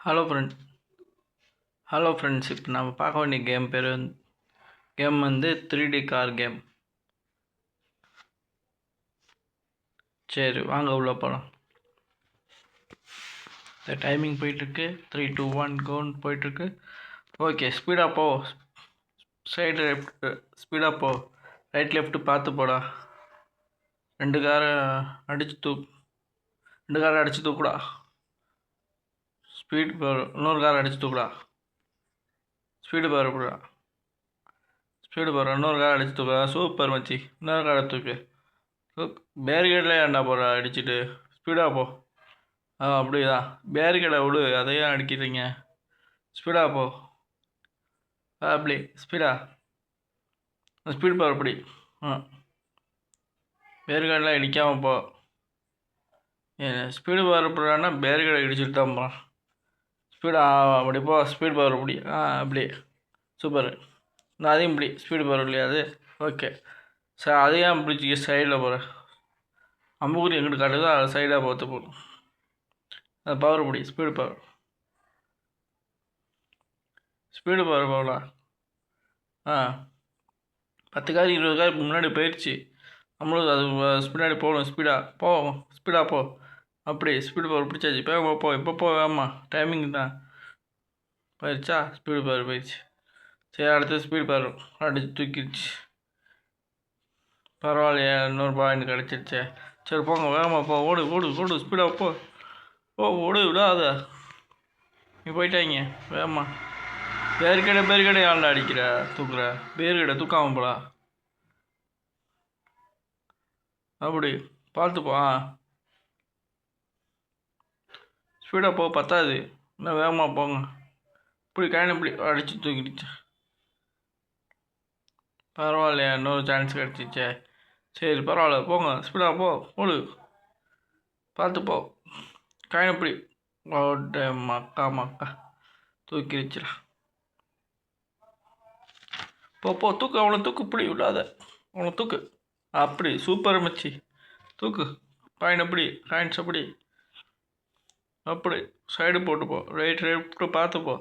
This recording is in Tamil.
Hello friend hello friends. இப்போ நம்ம பார்க்க வேண்டிய கேம் வந்து 3D கார் கேம். சரி வாங்க உள்ளே போகலாம். இந்த டைமிங் போயிட்டுருக்கு. 3 2 1 கோன்னு போயிட்டுருக்கு. ஓகே, ஸ்பீடாக போ. சைடு லெஃப்ட் ஸ்பீடாக போ. ரைட் லெஃப்ட்டு பார்த்து போடா. ரெண்டு காரை அடித்து தூக்குடா. ஸ்பீடு போகிற இன்னொரு காரை அடித்து தூக்குடா. ஸ்பீடு போகிறப்படா. இன்னொரு காரை அடித்து தூக்குடா. சூப்பர் மச்சி. இன்னொரு காரை தூக்கு. பேரிகேடில் ஏன்டா போகிறா அடிச்சுட்டு? ஸ்பீடாக போ. அப்படிதான் பேரிகேடை விடு, அதையும் அடிக்கிறீங்க. ஸ்பீடாக போ. அப்படி ஸ்பீடு போகிற அப்படி. பேரிகேடெலாம் இடிக்காமல் போ. ஸ்பீடு போகிறப்படானா பேரிகேடை இடிச்சுட்டு தான் போகிறான். அப்படி போ. ஸ்பீடு போகிற அப்படி. அப்படி சூப்பர். நான் அதையும் இப்படி ஸ்பீடு போகிற இல்லையா அது? Okay sir. அதையும் பிடிச்சி சைடில் போகிறேன். அம்புக்குறி எங்கிட்ட காட்டுதோ அதை சைடாக பார்த்து போகணும். அது பவர் பிடி. ஸ்பீடு பவர் போகலாம். 10 கார் 20 கார் முன்னாடி போயிடுச்சு. நம்மளும் அது பின்னாடி போகணும். ஸ்பீடாக போ. அப்படி ஸ்பீடு பவர் பிடிச்சாச்சு. போ. இப்போ போ. வேமா டைமிங் தான் போயிடுச்சா? ஸ்பீடு பவர் போயிடுச்சு. சரி, அடுத்து ஸ்பீடு பவர் அடிச்சு தூக்கிடுச்சு. பரவாயில்லையா, 100 பாயிண்ட் கிடச்சிருச்சே. சரி போங்க, வேகமாக போ. ஓடு ஸ்பீடாக போ. ஓடு விடாத. நீ போயிட்டாங்க வேகமா. பேருக்கடை ஆள்டா அடிக்கிற தூக்குற. பேருக்கடை தூக்காம போடா. அப்படி பார்த்துப்போ. ஸ்பீடாக போ. பத்தாது. இன்னும் வேகமாக போங்க. இப்படி இப்படி அடித்து தூக்கிடுச்சு. பரவாயில்லையா, இன்னொரு சான்ஸ் கிடச்சிச்சே. சரி பரவாயில்ல, போங்க. ஸ்பீடாக போ. ஓடு. பார்த்துப்போ. இப்படி ஓட்ட மக்கா தூக்கிடுச்சுடா. போ. தூக்கு. அவனை தூக்கு. இப்படி விடாத. அவனை தூக்கு. அப்படி சூப்பர் மச்சி. தூக்கு. காயின்ஸ் அப்படி சைடு போட்டு போ. ரைட் பார்த்து போ.